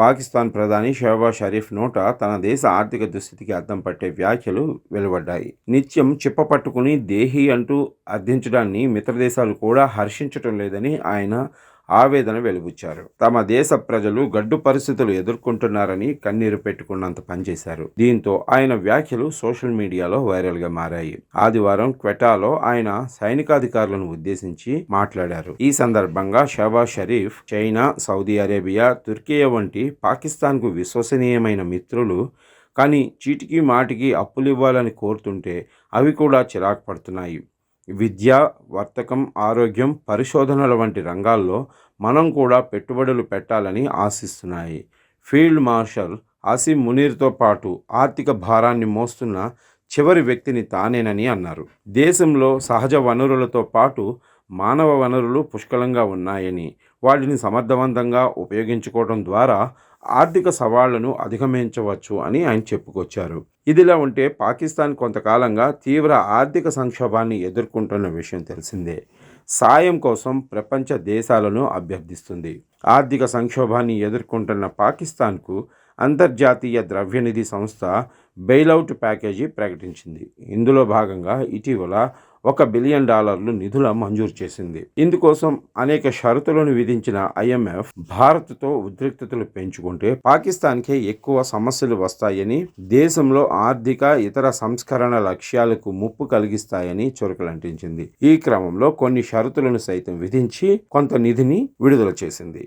పాకిస్తాన్ ప్రధాని షహబాజ్ షరీఫ్ నోట తన దేశ ఆర్థిక దుస్థితికి అద్దం పట్టే వ్యాఖ్యలు వెలువడ్డాయి. నిత్యం చిప్పపట్టుకుని దేహీ అంటూ అర్థించడాన్ని మిత్రదేశాలు కూడా హర్షించటం లేదని ఆయన ఆవేదన వెలుబుచ్చారు. తమ దేశ ప్రజలు గడ్డు పరిస్థితులు ఎదుర్కొంటున్నారని కన్నీరు పెట్టుకున్నంత పనిచేశారు. దీంతో ఆయన వ్యాఖ్యలు సోషల్ మీడియాలో వైరల్గా మారాయి. ఆదివారం క్వెటాలో ఆయన సైనికాధికారులను ఉద్దేశించి మాట్లాడారు. ఈ సందర్భంగా Shehbaz Sharif China, Saudi Arabia, Turkiye వంటి పాకిస్తాన్కు విశ్వసనీయమైన మిత్రులు కానీ చీటికి మాటికి అప్పులివ్వాలని కోరుతుంటే అవి కూడా చిరాకు పడుతున్నాయి. విద్య, వర్తకం, ఆరోగ్యం, పరిశోధనల వంటి రంగాల్లో మనం కూడా పెట్టుబడులు పెట్టాలని ఆశిస్తున్నాయి. ఫీల్డ్ మార్షల్ అసీం మునీర్తో పాటు ఆర్థిక భారాన్ని మోస్తున్న చివరి వ్యక్తిని తానేనని అన్నారు. దేశంలో సహజ వనరులతో పాటు మానవ వనరులు పుష్కలంగా ఉన్నాయని, వాటిని సమర్థవంతంగా ఉపయోగించుకోవడం ద్వారా ఆర్థిక సవాళ్లను అధిగమించవచ్చు అని ఆయన చెప్పుకొచ్చారు. ఇదిలా ఉంటే పాకిస్తాన్ కొంతకాలంగా తీవ్ర ఆర్థిక సంక్షోభాన్ని ఎదుర్కొంటున్న విషయం తెలిసిందే. సాయం కోసం ప్రపంచ దేశాలను అభ్యర్థిస్తుంది. ఆర్థిక సంక్షోభాన్ని ఎదుర్కొంటున్న పాకిస్తాన్కు అంతర్జాతీయ ద్రవ్యనిధి సంస్థ బెయిలౌట్ ప్యాకేజీ ప్రకటించింది. ఇందులో భాగంగా ఇటీవల $1 బిలియన్ నిధుల మంజూరు చేసింది. ఇందుకోసం అనేక షరతులను విధించిన IMF భారత్తో ఉద్రిక్తతలు పెంచుకుంటే పాకిస్తాన్కే ఎక్కువ సమస్యలు వస్తాయని, దేశంలో ఆర్థిక ఇతర సంస్కరణ లక్ష్యాలకు ముప్పు కలిగిస్తాయని చురకలంటించింది. ఈ క్రమంలో కొన్ని షరతులను సైతం విధించి కొంత నిధిని విడుదల చేసింది.